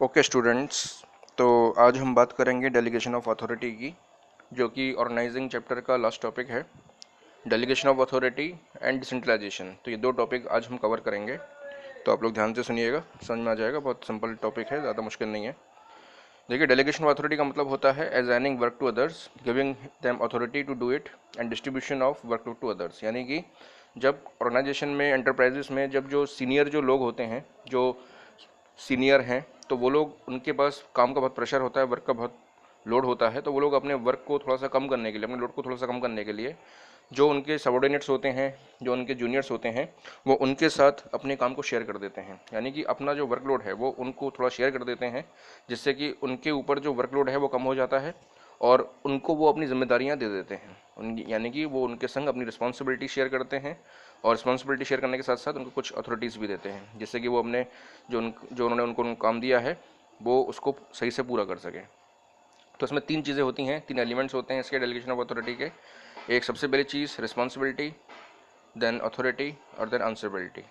Okay students, तो आज हम बात करेंगे डेलीगेशन ऑफ अथॉरिटी की, जो कि ऑर्गेनाइजिंग चैप्टर का लास्ट टॉपिक है। Delegation of authority and decentralization, तो ये दो टॉपिक आज हम कवर करेंगे। तो आप लोग ध्यान से सुनिएगा, समझ में आ जाएगा। बहुत सिंपल टॉपिक है, ज़्यादा मुश्किल नहीं है। देखिए, डेलीगेशन ऑफ अथॉरिटी का मतलब होता है assigning work to others, giving them authority to do it and distribution of work to others. यानी कि जब ऑर्गेनाइजेशन में, एंटरप्राइजेस में, जब जो सीनियर जो लोग होते हैं, जो सीनियर हैं, तो वो लोग, उनके पास काम का बहुत प्रेशर होता है, वर्क का बहुत लोड होता है, तो वो लोग अपने वर्क को थोड़ा सा कम करने के लिए, अपने लोड को थोड़ा सा कम करने के लिए, जो उनके सबॉर्डिनेट्स होते हैं, जो उनके जूनियर्स होते हैं, वो उनके साथ अपने काम को शेयर कर देते हैं। यानी कि अपना जो वर्कलोड है वो उनको थोड़ा शेयर कर देते हैं, जिससे कि उनके ऊपर जो वर्कलोड है वो कम हो जाता है और उनको वो अपनी जिम्मेदारियां दे देते हैं। यानी कि वो उनके संग अपनी रिस्पॉन्सिबिलिटी शेयर करते हैं और रिस्पॉन्सिबिलिटी शेयर करने के साथ साथ उनको कुछ अथॉरिटीज़ भी देते हैं, जिससे कि वो अपने जो उन्होंने उनको काम दिया है वो उसको सही से पूरा कर सकें। तो इसमें तीन चीज़ें होती हैं, तीन एलिमेंट्स होते हैं इसके डेलीगेशन ऑफ अथॉरिटी के। एक सबसे पहली चीज़ रिस्पॉन्सिबिलिटी, देन अथॉरिटी और देन आंसरेबिलिटी।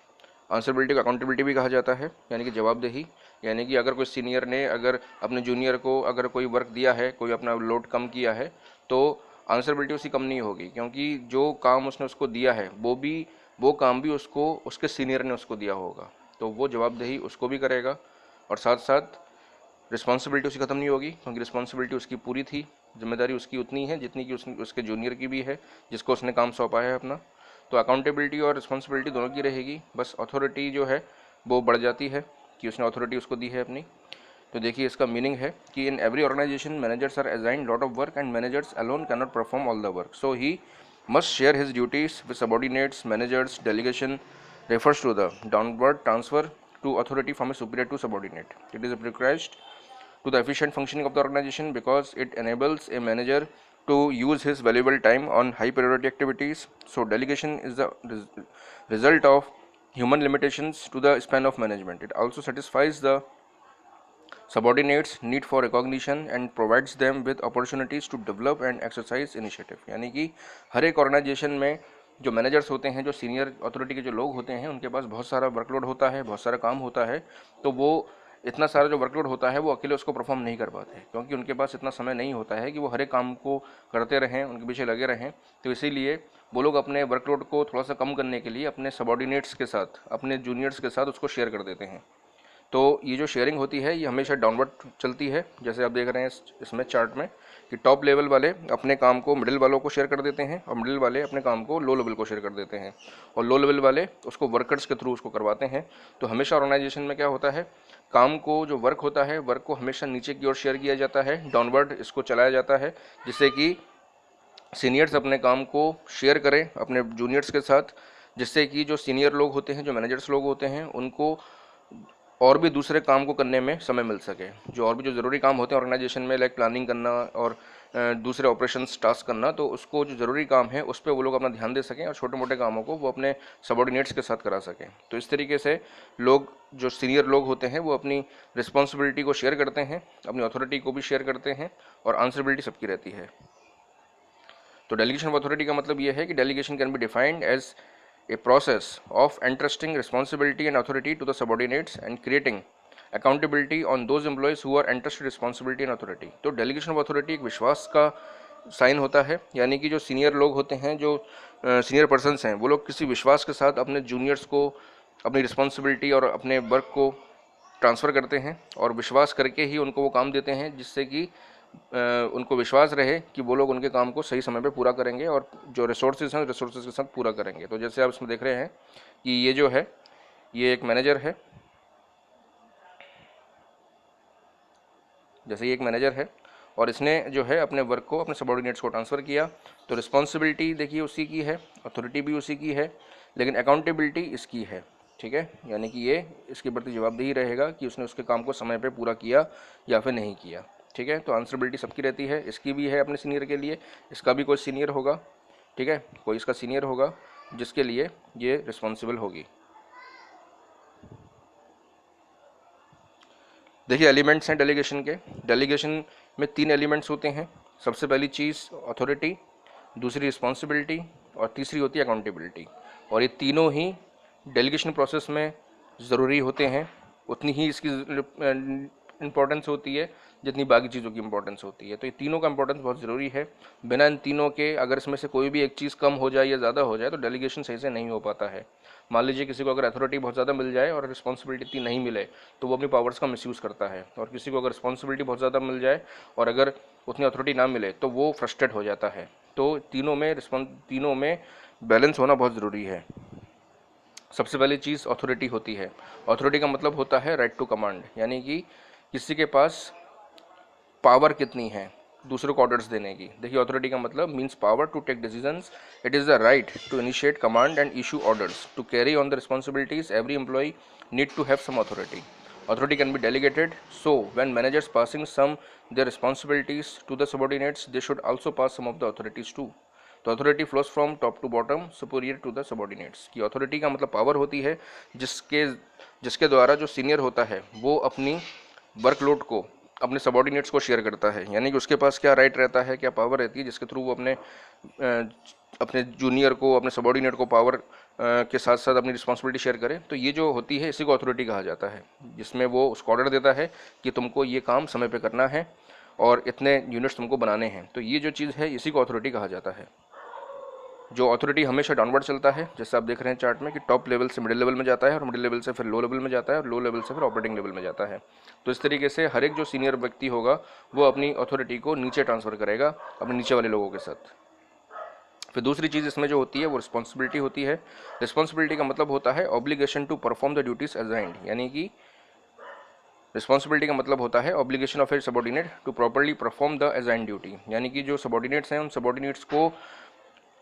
आंसरेबिलिटी को अकाउंटेबिलिटी भी कहा जाता है, यानी कि जवाबदेही। यानी कि अगर कोई सीनियर ने अगर अपने जूनियर को अगर कोई वर्क दिया है, कोई अपना लोड कम किया है, तो आंसरेबिलिटी उसकी कम नहीं होगी, क्योंकि जो काम उसने उसको दिया है वो काम भी उसको उसके सीनियर ने उसको दिया होगा, तो वो जवाबदेही उसको भी करेगा। और साथ साथ रिस्पॉन्सिबिलिटी उसकी ख़त्म नहीं होगी, क्योंकि रिस्पॉन्सिबिलिटी उसकी पूरी थी, जिम्मेदारी उसकी उतनी है जितनी कि उसके जूनियर की भी है, जिसको उसने काम सौंपा है अपना। तो अकाउंटेबिलिटी और रिस्पॉन्सिबिलिटी दोनों की रहेगी, बस अथॉरिटी जो है वो बढ़ जाती है कि उसने अथॉरिटी उसको दी है अपनी। तो देखिए, इसका मीनिंग है कि in every organization managers are assigned lot of work and managers alone can not perform all the work, so he must share his duties with subordinates managers. Delegation refers to the downward transfer to authority from a superior to subordinate. It is a prerequisite to the efficient functioning of the organization because it enables a manager to use his valuable time on high priority activities. So delegation is the result of human limitations to the span of management. It also satisfies the subordinates need for recognition and provides them with opportunities to develop and exercise initiative. यानी कि हर एक organisation में जो managers होते हैं, जो senior authority के जो लोग होते हैं, उनके पास बहुत सारा वर्कलोड होता है, बहुत सारा काम होता है। तो वो इतना सारा जो वर्कलोड होता है वो अकेले उसको परफॉर्म नहीं कर पाते, क्योंकि उनके पास इतना समय नहीं होता है कि वो हर एक काम को करते रहें, उनके पीछे लगे रहें। तो इसीलिए वो लोग अपने वर्कलोड को थोड़ा सा कम करने के लिए अपने सबॉर्डिनेट्स के साथ, अपने जूनियर्स के साथ उसको शेयर कर देते हैं। तो ये जो शेयरिंग होती है ये हमेशा डाउनवर्ड चलती है, जैसे आप देख रहे हैं इसमें चार्ट में कि टॉप लेवल वाले अपने काम को मिडिल वालों को शेयर कर देते हैं और मिडिल वाले अपने काम को लो लेवल को शेयर कर देते हैं, और लो लेवल वाले उसको वर्कर्स के थ्रू उसको करवाते हैं। तो हमेशा ऑर्गेनाइजेशन में क्या होता है, काम को, जो वर्क होता है, वर्क को हमेशा नीचे की ओर शेयर किया जाता है, डाउनवर्ड इसको चलाया जाता है, जिससे कि सीनियर्स अपने काम को शेयर करें अपने जूनियर्स के साथ, जिससे कि जो सीनियर लोग होते हैं, जो मैनेजर्स लोग होते हैं, उनको और भी दूसरे काम को करने में समय मिल सके। जो और भी जो ज़रूरी काम होते हैं ऑर्गेनाइजेशन में, लाइक प्लानिंग करना और दूसरे ऑपरेशंस टास्क करना, तो उसको जो ज़रूरी काम है उस पर वो लोग अपना ध्यान दे सकें और छोटे मोटे कामों को वो अपने सबॉर्डिनेट्स के साथ करा सकें। तो इस तरीके से लोग, जो सीनियर लोग होते हैं, वो अपनी रिस्पॉन्सिबिलिटी को शेयर करते हैं, अपनी अथॉरिटी को भी शेयर करते हैं, और आंसरेबिलिटी सबकी रहती है। तो डेलीगेशन ऑफ अथॉरिटी का मतलब ये है कि delegation can be defined as a process of entrusting responsibility and authority to the subordinates and creating accountability on those employees who are entrusted responsibility and authority. तो डेलीगेशन ऑफ अथॉरिटी एक विश्वास का sign होता है, यानी कि जो senior लोग होते हैं, जो सीनियर पर्सनस हैं, वो लोग किसी विश्वास के साथ अपने जूनियर्स को अपनी रिस्पॉन्सिबिलिटी और अपने वर्क को ट्रांसफ़र करते हैं, और विश्वास करके ही उनको वो काम देते हैं, जिससे कि उनको विश्वास रहे कि वो लोग उनके काम को सही समय पे पूरा करेंगे और जो रिसोर्सेज हैं रिसोर्सेज के साथ पूरा करेंगे। तो जैसे आप इसमें देख रहे हैं कि ये जो है, ये एक मैनेजर है, जैसे ये एक मैनेजर है और इसने जो है अपने वर्क को अपने सबॉर्डिनेट्स को ट्रांसफ़र किया। तो रिस्पॉन्सिबिलिटी देखिए उसी की है, अथॉरिटी भी उसी की है, लेकिन अकाउंटेबिलिटी इसकी है। ठीक है, यानी कि ये इसके प्रति जवाबदेही रहेगा कि उसने उसके काम को समय पे पूरा किया या फिर नहीं किया। ठीक है, तो आंसरेबिलिटी सबकी रहती है, इसकी भी है अपने सीनियर के लिए, इसका भी कोई सीनियर होगा। ठीक है, कोई इसका सीनियर होगा जिसके लिए ये रिस्पॉन्सिबल होगी। देखिए, एलिमेंट्स हैं डेलीगेशन के। डेलीगेशन में तीन एलिमेंट्स होते हैं। सबसे पहली चीज़ अथॉरिटी, दूसरी रिस्पॉन्सिबिलिटी, और तीसरी होती है अकाउंटेबिलिटी। और ये तीनों ही डेलीगेशन प्रोसेस में ज़रूरी होते हैं, उतनी ही इसकी इंपॉर्टेंस होती है जितनी बाकी चीज़ों की इंपॉर्टेंस होती है। तो ये तीनों का इंपॉर्टेंस बहुत ज़रूरी है। बिना इन तीनों के अगर इसमें से कोई भी एक चीज़ कम हो जाए या ज़्यादा हो जाए तो डेलीगेशन सही से नहीं हो पाता है। मान लीजिए किसी को अगर अथॉरिटी बहुत ज़्यादा मिल जाए और रिस्पॉन्सिबिलिटी इतनी नहीं मिले तो वो अपनी पावर्स का मिसयूज़ करता है, और किसी को अगर रिस्पॉन्सिबिलिटी बहुत ज़्यादा मिल जाए और अगर उतनी अथॉरिटी ना मिले तो वो फ्रस्ट्रेट हो जाता है। तो तीनों में बैलेंस होना बहुत ज़रूरी है। सबसे पहली चीज़ अथॉरिटी होती है। अथॉरिटी का मतलब होता है राइट टू कमांड, यानी कि किसी के पास पावर कितनी है दूसरों को ऑर्डर्स देने की। देखिए अथॉरिटी का मतलब means power to take decisions, it is the right to initiate command and issue orders to carry on the responsibilities. Every employee need to have some authority. Authority can be delegated, so when managers passing some their responsibilities to the subordinates, they should also pass some of the authorities too. तो authority flows from top to bottom, superior to the subordinates. की authority का मतलब power होती है जिसके द्वारा जो senior होता है वो अपनी वर्कलोड को अपने सबॉर्डिनेट्स को शेयर करता है, यानी कि उसके पास क्या राइट रहता है, क्या पावर रहती है जिसके थ्रू वो अपने जूनियर को, अपने सबॉर्डिनेट को पावर के साथ साथ अपनी रिस्पॉन्सिबिलिटी शेयर करे। तो ये जो होती है इसी को अथॉरिटी कहा जाता है, जिसमें वो उसको ऑर्डर देता है कि तुमको ये काम समय पे करना है और इतने यूनिट्स तुमको बनाने हैं। तो ये जो चीज़ है इसी को अथॉरिटी कहा जाता है। जो अथॉरिटी हमेशा डाउनवर्ड चलता है, जैसे आप देख रहे हैं चार्ट में कि टॉप लेवल से मिडिल लेवल में जाता है और मिडिल लेवल से फिर लो लेवल में जाता है और लो लेवल से फिर ऑपरेटिंग लेवल में जाता है। तो इस तरीके से हर एक जो सीनियर व्यक्ति होगा वो अपनी अथॉरिटी को नीचे ट्रांसफ़र करेगा अपने नीचे वाले लोगों के साथ। फिर दूसरी चीज़ इसमें जो होती है वो रिस्पॉन्सिबिलिटी होती है। रिस्पॉन्सिबिलिटी का मतलब होता है obligation to perform the duties assigned, यानी कि रिस्पॉन्सिबिलिटी का मतलब होता है obligation of a subordinate to properly perform the assigned duty, यानी कि जो सबॉर्डिनेट्स हैं उन सबॉर्डिनेट्स को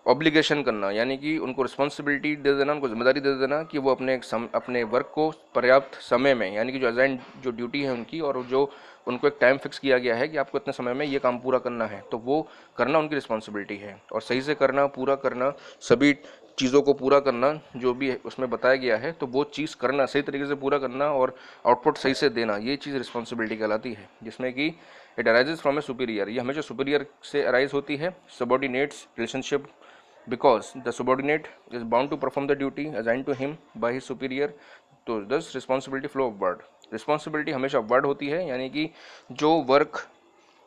ऑब्लिगेशन करना, यानी कि उनको रिस्पॉन्सिबिलिटी दे देना, उनको जिम्मेदारी दे देना कि वो अपने वर्क को पर्याप्त समय में, यानी कि जो असाइंड जो ड्यूटी है उनकी और जो उनको एक टाइम फिक्स किया गया है कि आपको इतने समय में ये काम पूरा करना है, तो वो करना उनकी रिस्पॉन्सिबिलिटी है। और सही से करना, पूरा करना, सभी चीज़ों को पूरा करना जो भी उसमें बताया गया है, तो वो चीज़ करना, सही तरीके से पूरा करना और आउटपुट सही से देना, ये चीज़ रिस्पॉन्सिबिलिटी कहलाती है। जिसमें कि it arises from A superior, ये हमेशा सुपीरियर से अराइज होती है। Subordinates relationship, because the subordinate is bound to perform the duty assigned to him by his superior, तो thus responsibility flow upward। Responsibility हमेशा अपवर्ड होती है, यानी कि जो वर्क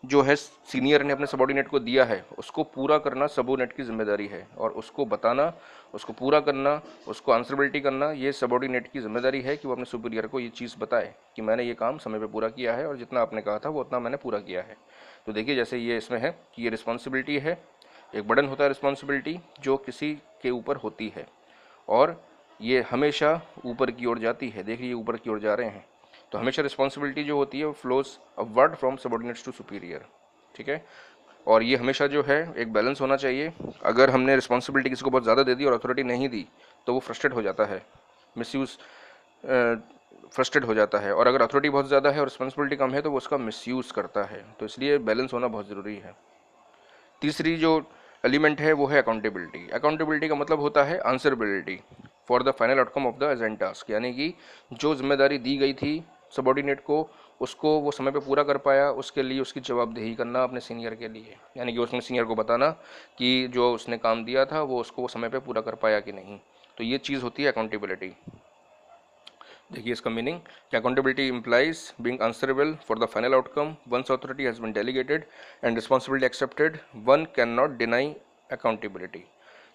जो है सीनियर ने अपने सबॉर्डिनेट को दिया है उसको पूरा करना सबॉर्डिनेट की जिम्मेदारी है, और उसको बताना, उसको पूरा करना, उसको आंसरेबिलिटी करना, ये सबॉर्डिनेट की जिम्मेदारी है कि वो अपने सुपीरियर को ये चीज़ बताए कि मैंने ये काम समय पे पूरा किया है और जितना आपने कहा था वो उतना मैंने पूरा किया है। तो देखिए जैसे ये इसमें है कि ये रिस्पॉन्सिबिलिटी है, एक बर्डन होता है रिस्पॉन्सिबिलिटी जो किसी के ऊपर होती है, और ये हमेशा ऊपर की ओर जाती है। देखिए ऊपर की ओर जा रहे हैं, तो हमेशा रिस्पॉन्सिबिलिटी जो होती है वो flows upward from subordinates to superior, ठीक है। और ये हमेशा जो है एक बैलेंस होना चाहिए। अगर हमने रिस्पॉन्सिबिलिटी किसी को बहुत ज़्यादा दे दी और अथॉरिटी नहीं दी तो वो फ्रस्ट्रेट हो जाता है, मिसयूज़ फ्रस्ट्रेट हो जाता है, और अगर अथॉरिटी बहुत ज़्यादा है और रिस्पॉन्सिबिलिटी कम है तो वो उसका मिसयूज़ करता है। तो इसलिए बैलेंस होना बहुत ज़रूरी है। तीसरी जो एलिमेंट है वो है अकाउंटेबिलिटी। अकाउंटेबिलिटी का मतलब होता है answerability for the final outcome of the assigned task, यानी कि जो जिम्मेदारी दी गई थी सबॉर्डिनेट को उसको वो समय पे पूरा कर पाया, उसके लिए उसकी जवाबदेही करना अपने सीनियर के लिए, यानी कि उसने सीनियर को बताना कि जो उसने काम दिया था वो उसको वो समय पे पूरा कर पाया कि नहीं। तो ये चीज़ होती है अकाउंटेबिलिटी। देखिए इसका मीनिंग कि accountability employees being answerable for the final outcome once authority has been delegated and responsibility accepted, one can not deny accountability.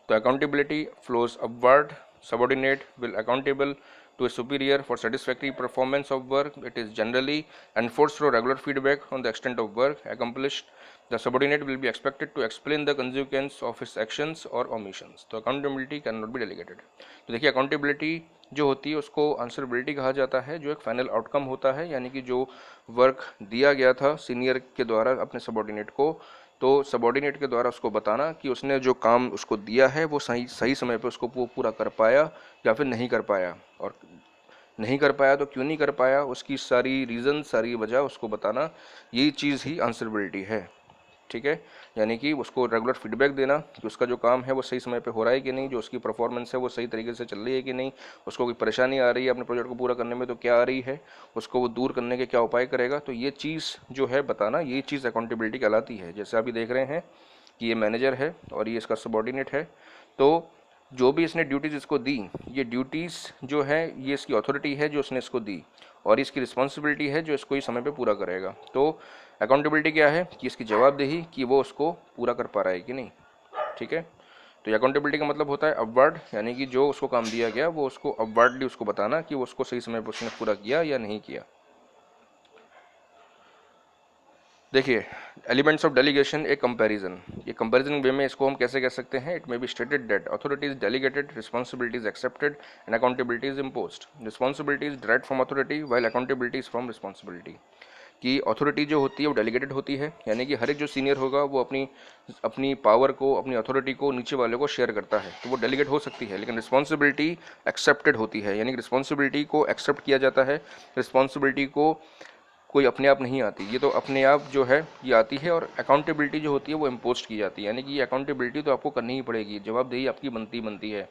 तो accountability flows upward, subordinate will accountable to a superior for satisfactory performance of work. It is generally enforced through regular feedback on the extent of work accomplished. The subordinate will be expected to explain the consequence of his actions or omissions. तो accountability cannot be delegated। तो देखिए accountability जो होती है उसको answerability कहा जाता है, जो एक फाइनल आउटकम होता है, यानी कि जो वर्क दिया गया था सीनियर के द्वारा अपने सबॉर्डिनेट को, तो सबॉर्डिनेट के द्वारा उसको बताना कि उसने जो काम उसको दिया है वो सही समय पे उसको वो पूरा कर पाया या फिर नहीं कर पाया, और नहीं कर पाया तो क्यों नहीं कर पाया, उसकी सारी रीज़न, सारी वजह उसको बताना, यही चीज़ ही आंसरेबिलिटी है, ठीक है। यानी कि उसको रेगुलर फीडबैक देना कि उसका जो काम है वो सही समय पे हो रहा है कि नहीं, जो उसकी परफॉर्मेंस है वो सही तरीके से चल रही है कि नहीं, उसको कोई परेशानी आ रही है अपने प्रोजेक्ट को पूरा करने में तो क्या आ रही है, उसको वो दूर करने के क्या उपाय करेगा। तो ये चीज़ जो है बताना, ये चीज़ अकाउंटेबिलिटी कहलाती है। जैसे अभी देख रहे हैं कि ये मैनेजर है और ये इसका सबॉर्डिनेट है, तो जो भी इसने ड्यूटीज़ इसको दी, ये ड्यूटीज़ जो है ये इसकी अथॉरिटी है जो उसने इसको दी, और इसकी रिस्पॉन्सिबिलिटी है जो इसको इस समय पे पूरा करेगा। तो अकाउंटेबिलिटी क्या है कि इसकी जवाबदेही कि वो उसको पूरा कर पा रहा है कि नहीं। ठीक है, तो अकाउंटेबिलिटी का मतलब होता है अपवर्ड, यानी कि जो उसको काम दिया गया वो उसको अपवर्डली उसको बताना कि वो उसको सही समय पर उसने पूरा किया या नहीं किया। देखिए, elements of delegation A comparison, ये कंपैरिजन वे में इसको हम कैसे कह सकते हैं। It may be stated that authority is delegated, responsibility is accepted and accountability is imposed. Responsibility is direct from authority while accountability is from responsibility. कि authority जो होती है वो डेलीगेटेड होती है, यानी कि हर एक जो सीनियर होगा वो अपनी अपनी पावर को, अपनी अथॉरिटी को नीचे वाले को शेयर करता है, तो वो डेलीगेट हो सकती है। लेकिन रिस्पॉन्सिबिलिटी एक्सेप्टेड होती है, यानी कि रिस्पॉन्सिबिलिटी को एक्सेप्ट किया जाता है। रिस्पॉन्सिबिलिटी को कोई अपने आप नहीं आती, ये तो अपने आप जो है ये आती है। और अकाउंटेबिलिटी जो होती है वो इम्पोज की जाती है, यानी कि ये अकाउंटेबिलिटी तो आपको करनी ही पड़ेगी, जवाबदेही आपकी बनती है।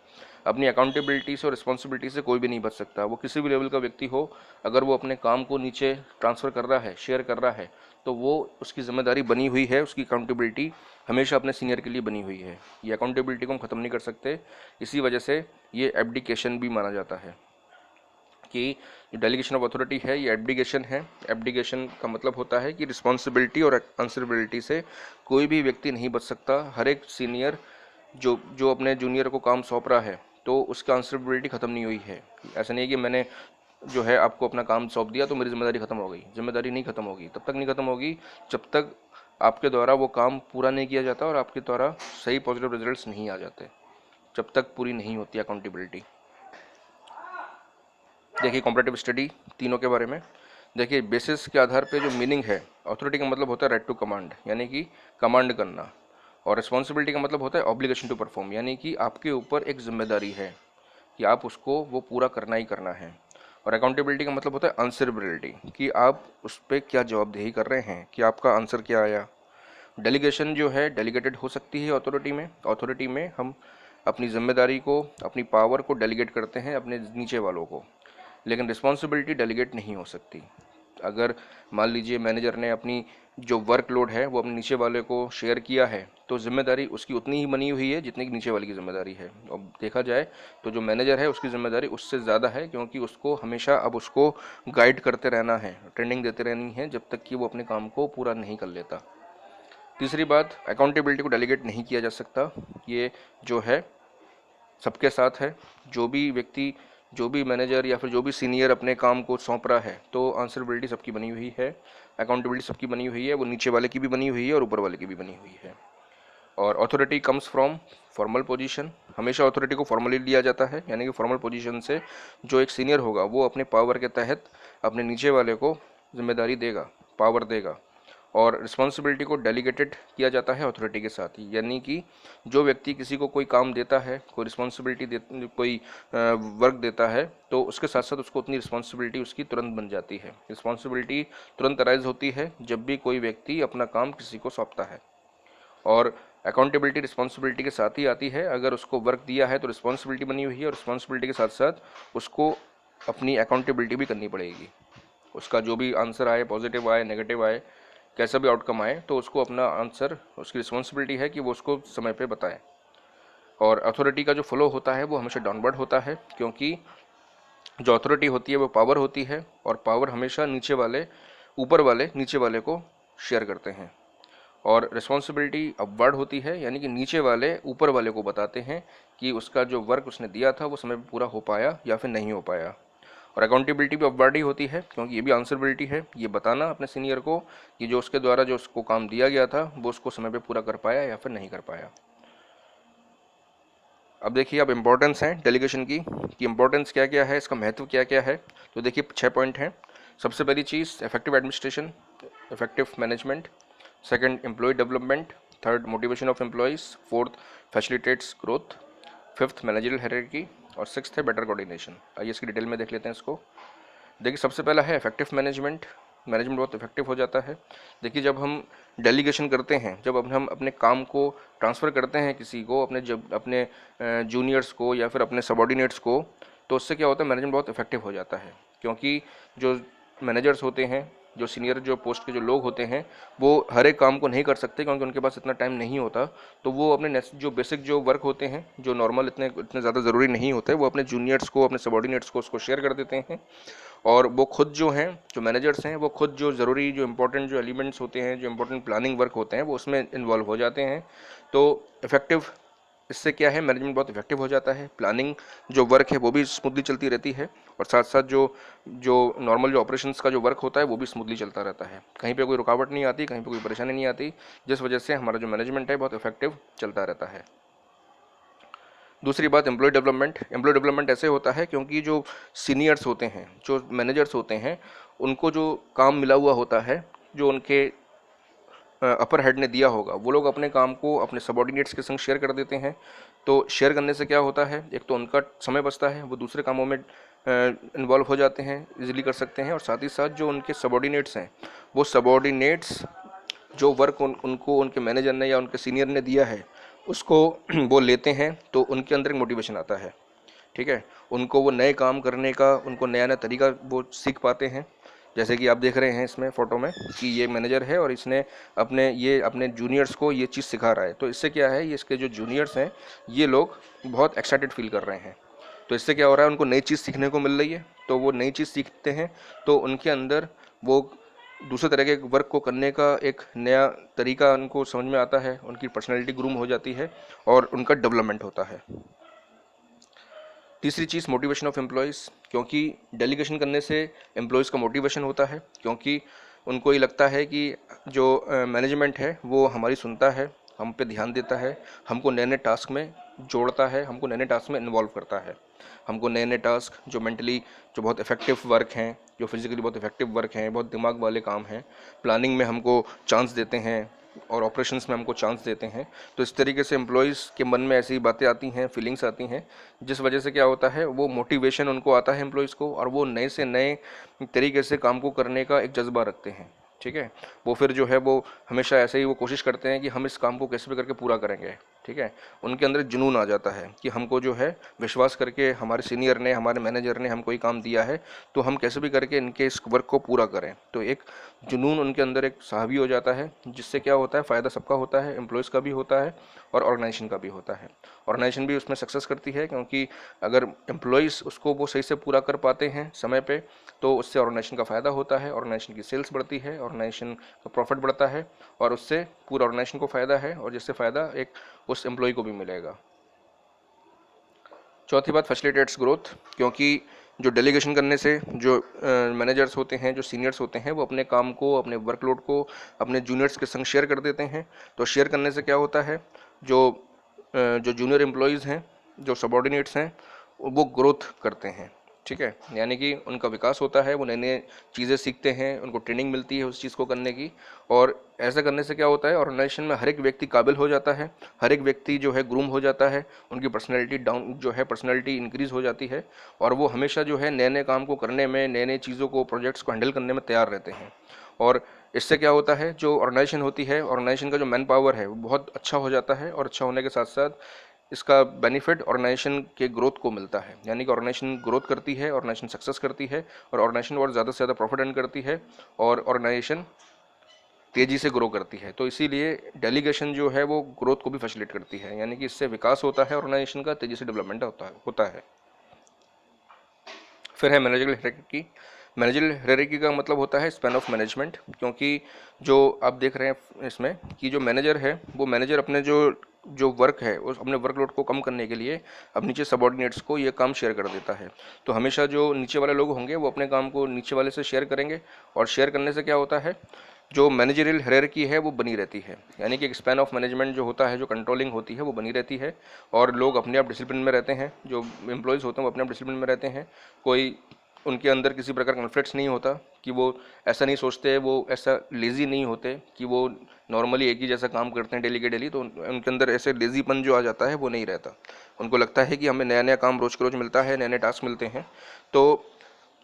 अपनी अकाउंटेबिलिटी से और रिस्पॉन्सिबिलिटी से कोई भी नहीं बच सकता, वो किसी भी लेवल का व्यक्ति हो। अगर वो अपने काम को नीचे ट्रांसफ़र कर रहा है, शेयर कर रहा है, तो वो उसकी जिम्मेदारी बनी हुई है, उसकी अकाउंटेबिलिटी हमेशा अपने सीनियर के लिए बनी हुई है। ये अकाउंटेबिलिटी को हम ख़त्म नहीं कर सकते, इसी वजह से ये एब्डिकेशन भी माना जाता है कि जो डेलीगेशन ऑफ अथॉरिटी है ये एब्डिकेशन है। एब्डिकेशन का मतलब होता है कि रिस्पॉन्सिबिलिटी और आंसरेबिलिटी से कोई भी व्यक्ति नहीं बच सकता। हर एक सीनियर जो जो अपने जूनियर को काम सौंप रहा है, तो उसका आंसरेबिलिटी ख़त्म नहीं हुई है। ऐसा नहीं है कि मैंने जो है आपको अपना काम सौंप दिया तो मेरी जिम्मेदारी ख़त्म हो गई। जिम्मेदारी नहीं ख़त्म होगी, तब तक नहीं ख़त्म होगी जब तक आपके द्वारा वो काम पूरा नहीं किया जाता और आपके द्वारा सही पॉजिटिव रिजल्ट्स नहीं आ जाते, जब तक पूरी नहीं होती अकाउंटेबिलिटी। देखिए कॉम्परेटिव स्टडी तीनों के बारे में। देखिए बेसिस के आधार पे जो मीनिंग है, अथॉरिटी का मतलब होता है राइट टू कमांड, यानी कि कमांड करना। और रिस्पॉन्सिबिलिटी का मतलब होता है ऑब्लिगेशन टू परफॉर्म, यानी कि आपके ऊपर एक जिम्मेदारी है कि आप उसको वो पूरा करना ही करना है। और अकाउंटेबिलिटी का मतलब होता है आंसरेबिलिटी, कि आप उस पर क्या जवाबदेही कर रहे हैं, कि आपका आंसर क्या आया। डेलीगेशन जो है डेलीगेटेड हो सकती है अथॉरिटी में। अथॉरिटी में हम अपनी जिम्मेदारी को, अपनी पावर को डेलीगेट करते हैं अपने नीचे वालों को, लेकिन रिस्पॉन्सिबिलिटी डेलीगेट नहीं हो सकती। अगर मान लीजिए मैनेजर ने अपनी जो वर्कलोड है वो अपने नीचे वाले को शेयर किया है, तो जिम्मेदारी उसकी उतनी ही बनी हुई है जितनी कि नीचे वाले की जिम्मेदारी है। अब देखा जाए तो जो मैनेजर है उसकी जिम्मेदारी उससे ज़्यादा है, क्योंकि उसको हमेशा अब उसको गाइड करते रहना है, ट्रेनिंग देते रहनी है, जब तक कि वो अपने काम को पूरा नहीं कर लेता। तीसरी बात, अकाउंटेबिलिटी को डेलीगेट नहीं किया जा सकता। ये जो है सबके साथ है। जो भी व्यक्ति, जो भी मैनेजर या फिर जो भी सीनियर अपने काम को सौंप रहा है, तो आंसरेबिलिटी सबकी बनी हुई है, अकाउंटेबिलिटी सबकी बनी हुई है, वो नीचे वाले की भी बनी हुई है और ऊपर वाले की भी बनी हुई है। और authority comes from formal position, हमेशा अथॉरिटी को फॉर्मली लिया जाता है, यानी कि फॉर्मल पोजीशन से जो एक सीनियर होगा वो अपने पावर के तहत अपने नीचे वाले को जिम्मेदारी देगा, पावर देगा। और रिस्पॉन्सिबिलिटी को डेलीगेटेड किया जाता है अथॉरिटी के साथ ही, यानी कि जो व्यक्ति किसी को कोई काम देता है, कोई रिस्पॉन्सिबिलिटी दे, कोई वर्क देता है, तो उसके साथ साथ उसको उतनी रिस्पॉन्सिबिलिटी उसकी तुरंत बन जाती है। रिस्पॉन्सिबिलिटी तुरंत अराइज होती है जब भी कोई व्यक्ति अपना काम किसी को सौंपता है। और अकाउंटेबिलिटी रिस्पॉन्सिबिलिटी के साथ ही आती है। अगर उसको वर्क दिया है तो रिस्पॉन्सिबिलिटी बनी हुई है, और रिस्पॉन्सिबिलिटी के साथ साथ उसको अपनी अकाउंटेबिलिटी भी करनी पड़ेगी। उसका जो भी आंसर आए, पॉजिटिव आए, नेगेटिव आए, कैसा भी आउटकम आए, तो उसको अपना आंसर, उसकी रिस्पॉन्सिबिलिटी है कि वो उसको समय पे बताए। और अथॉरिटी का जो फ्लो होता है वो हमेशा डाउनवर्ड होता है, क्योंकि जो अथॉरिटी होती है वो पावर होती है, और पावर हमेशा नीचे वाले ऊपर वाले नीचे वाले को शेयर करते हैं। और रिस्पॉन्सिबिलिटी अपवर्ड होती है, यानी कि नीचे वाले ऊपर वाले को बताते हैं कि उसका जो वर्क उसने दिया था वो समय पर पूरा हो पाया या फिर नहीं हो पाया। और अकाउंटेबिलिटी भी अपवर्ड ही होती है, क्योंकि ये भी आंसरेबिलिटी है, ये बताना अपने सीनियर को कि जो उसके द्वारा जो उसको काम दिया गया था वो उसको समय पे पूरा कर पाया या फिर नहीं कर पाया। अब देखिए अब इम्पोर्टेंस है डेलीगेशन की, कि इम्पोर्टेंस क्या क्या है, इसका महत्व क्या क्या है। तो देखिए 6 पॉइंट हैं। सबसे पहली चीज़ effective administration, effective management. Second employee development. Third motivation of employees. Fourth facilitates growth. Fifth managerial hierarchy. और सिक्स्थ है बेटर कोऑर्डिनेशन। आइए इसकी डिटेल में देख लेते हैं इसको। देखिए सबसे पहला है इफेक्टिव मैनेजमेंट। मैनेजमेंट बहुत इफेक्टिव हो जाता है। देखिए जब हम डेलीगेशन करते हैं, जब हम अपने काम को ट्रांसफ़र करते हैं किसी को, जब अपने जूनियर्स को या फिर अपने सबॉर्डिनेट्स को, तो उससे क्या होता है, मैनेजमेंट बहुत इफेक्टिव हो जाता है। क्योंकि जो मैनेजर्स होते हैं जो सीनियर जो पोस्ट के जो लोग होते हैं वो हर एक काम को नहीं कर सकते क्योंकि उनके पास इतना टाइम नहीं होता। तो वो अपने जो बेसिक जो वर्क होते हैं जो नॉर्मल इतने इतने ज़्यादा ज़रूरी नहीं होते, वो अपने जूनियर्स को, अपने सबॉर्डिनेट्स को उसको शेयर कर देते हैं। और वो खुद जो हैं, जो मैनेजर्स हैं, वो खुद जो ज़रूरी जो इंपॉर्टेंट जो एलिमेंट्स होते हैं, जो इंपॉर्टेंट प्लानिंग वर्क होते हैं, वो उसमें इन्वॉल्व हो जाते हैं। तो इफेक्टिव इससे क्या है, मैनेजमेंट बहुत इफेक्टिव हो जाता है, प्लानिंग जो वर्क है वो भी स्मूथली चलती रहती है, और साथ साथ जो जो नॉर्मल जो ऑपरेशंस का जो वर्क होता है वो भी स्मूथली चलता रहता है। कहीं पे कोई रुकावट नहीं आती, कहीं पे कोई परेशानी नहीं आती, जिस वजह से हमारा जो मैनेजमेंट है बहुत इफेक्टिव चलता रहता है। दूसरी बात, एम्प्लॉय डेवलपमेंट। एम्प्लॉय डेवलपमेंट ऐसे होता है क्योंकि जो सीनियर्स होते हैं, जो मैनेजर्स होते हैं, उनको जो काम मिला हुआ होता है, जो उनके अपर हेड ने दिया होगा, वो लोग अपने काम को अपने सबॉर्डिनेट्स के संग शेयर कर देते हैं। तो शेयर करने से क्या होता है, एक तो उनका समय बचता है, वो दूसरे कामों में इन्वॉल्व हो जाते हैं, इजीली कर सकते हैं, और साथ ही साथ जो उनके सबॉर्डिनेट्स हैं, वो सबॉर्डिनेट्स जो वर्क उनको उनके मैनेजर ने या उनके सीनियर ने दिया है उसको वो लेते हैं, तो उनके अंदर एक मोटिवेशन आता है। ठीक है, उनको वो नए काम करने का, उनको नया नया तरीका वो सीख पाते हैं। जैसे कि आप देख रहे हैं इसमें फ़ोटो में कि ये मैनेजर है और इसने अपने जूनियर्स को ये चीज़ सिखा रहा है। तो इससे क्या है, ये इसके जो जूनियर्स हैं ये लोग बहुत एक्साइटेड फील कर रहे हैं। तो इससे क्या हो रहा है, उनको नई चीज़ सीखने को मिल रही है, तो वो नई चीज़ सीखते हैं, तो उनके अंदर वो दूसरे तरह के वर्क को करने का एक नया तरीका उनको समझ में आता है, उनकी पर्सनैलिटी ग्रूम हो जाती है और उनका डेवलपमेंट होता है। तीसरी चीज़, मोटिवेशन ऑफ एम्प्लॉयज़। क्योंकि डेलीगेशन करने से एम्प्लॉयज़ का मोटिवेशन होता है, क्योंकि उनको ये लगता है कि जो मैनेजमेंट है वो हमारी सुनता है, हम पे ध्यान देता है, हमको नए नए टास्क में जोड़ता है, हमको नए नए टास्क में इन्वॉल्व करता है, हमको नए नए टास्क जो मेंटली जो बहुत इफेक्टिव वर्क हैं, जो फिजिकली बहुत इफेक्टिव वर्क हैं, बहुत दिमाग वाले काम हैं, प्लानिंग में हमको चांस देते हैं और ऑपरेशंस में हमको चांस देते हैं। तो इस तरीके से एम्प्लॉयज़ के मन में ऐसी बातें आती हैं, फीलिंग्स आती हैं, जिस वजह से क्या होता है, वो मोटिवेशन उनको आता है एम्प्लॉयज़ को, और वो नए से नए तरीके से काम को करने का एक जज्बा रखते हैं। ठीक है, वो फिर जो है वो हमेशा ऐसे ही वो कोशिश करते हैं कि हम इस काम को कैसे भी करके पूरा करेंगे। ठीक है, उनके अंदर जुनून आ जाता है कि हमको जो है विश्वास करके हमारे सीनियर ने, हमारे मैनेजर ने हमको ये काम दिया है, तो हम कैसे भी करके इनके इस वर्क को पूरा करें। तो एक जुनून उनके अंदर एक हावी हो जाता है, जिससे क्या होता है, फ़ायदा सबका होता है, एम्प्लॉयज़ का भी होता है और ऑर्गेनाइजेशन का भी होता है। ऑर्गेनाइजेशन भी उसमें सक्सेस करती है, क्योंकि अगर एम्प्लॉयज़ उसको वो सही से पूरा कर पाते हैं समय पे, तो उससे ऑर्गेनाइजेशन का फ़ायदा होता है, ऑर्गेनाइजेशन की सेल्स बढ़ती है, ऑर्गेनाइजेशन का प्रॉफिट बढ़ता है, और उससे पूरा ऑर्गेनाइजेशन को फ़ायदा है, और जिससे फ़ायदा एक उस एम्प्लॉय को भी मिलेगा। चौथी बात, फैसिलिटेट्स ग्रोथ। क्योंकि जो डेलीगेशन करने से जो मैनेजर्स होते हैं, जो सीनियर्स होते हैं, वो अपने काम को, अपने वर्कलोड को अपने जूनियर्स के संग शेयर कर देते हैं। तो शेयर करने से क्या होता है, जो जूनियर एम्प्लॉयज़ हैं, जो सबॉर्डिनेट्स हैं, वो ग्रोथ करते हैं। ठीक है, यानी कि उनका विकास होता है, वो नई नई चीज़ें सीखते हैं, उनको ट्रेनिंग मिलती है उस चीज़ को करने की, और ऐसा करने से क्या होता है, ऑर्गेनाइजेशन में हर एक व्यक्ति काबिल हो जाता है, हर एक व्यक्ति जो है ग्रूम हो जाता है, उनकी पर्सनैलिटी डाउन जो है, पर्सनैलिटी इंक्रीज़ हो जाती है, और वो हमेशा जो है नए नए काम को करने में, नए नई चीज़ों को, प्रोजेक्ट्स को हैंडल करने में तैयार रहते हैं। और इससे क्या होता है, जो ऑर्गेनाइजेशन होती है, ऑर्गेनाइजेशन का जो मैन पावर है वो बहुत अच्छा हो जाता है, और अच्छा होने के साथ साथ इसका बेनिफिट ऑर्गेनाइजेशन के ग्रोथ को मिलता है। यानी कि ऑर्गेनाइजेशन ग्रोथ करती है, ऑर्गेनाइजेशन सक्सेस करती है, और ऑर्गेनाइजेशन और ज़्यादा से ज़्यादा प्रॉफिट अर्न करती है, और ऑर्गेनाइजेशन तेज़ी से ग्रो करती है। तो इसीलिए डेलीगेशन जो है वो ग्रोथ को भी फैसिलिटेट करती है, यानी कि इससे विकास होता है, ऑर्गेनाइजेशन का तेज़ी से डेवलपमेंट होता है। फिर है मैनेजरियल हायरार्की। मैनेजरियल हायरार्की का मतलब होता है स्पैन ऑफ मैनेजमेंट। क्योंकि जो आप देख रहे हैं इसमें कि जो मैनेजर है, वो मैनेजर अपने जो जो वर्क है, उस अपने वर्कलोड को कम करने के लिए अब नीचे सबॉर्डिनेट्स को ये काम शेयर कर देता है। तो हमेशा जो नीचे वाले लोग होंगे वो अपने काम को नीचे वाले से शेयर करेंगे, और शेयर करने से क्या होता है, जो मैनेजरियल हायरार्की है वो बनी रहती है। यानी कि एक स्पैन ऑफ मैनेजमेंट जो होता है, जो कंट्रोलिंग होती है, वो बनी रहती है, और लोग अपने आप डिसिप्लिन में रहते हैं, जो एम्प्लॉयज़ होते हैं वो अपने आप डिसिप्लिन में रहते हैं। कोई उनके अंदर किसी प्रकार का कॉन्फ्लिक्ट्स नहीं होता, कि वो ऐसा नहीं सोचते, वो ऐसा लेज़ी नहीं होते कि वो नॉर्मली एक ही जैसा काम करते हैं डेली के डेली, तो उनके अंदर ऐसे लेज़ीपन जो आ जाता है वो नहीं रहता। उनको लगता है कि हमें नया नया काम रोज़ के रोज़ मिलता है, नए नए टास्क मिलते हैं। तो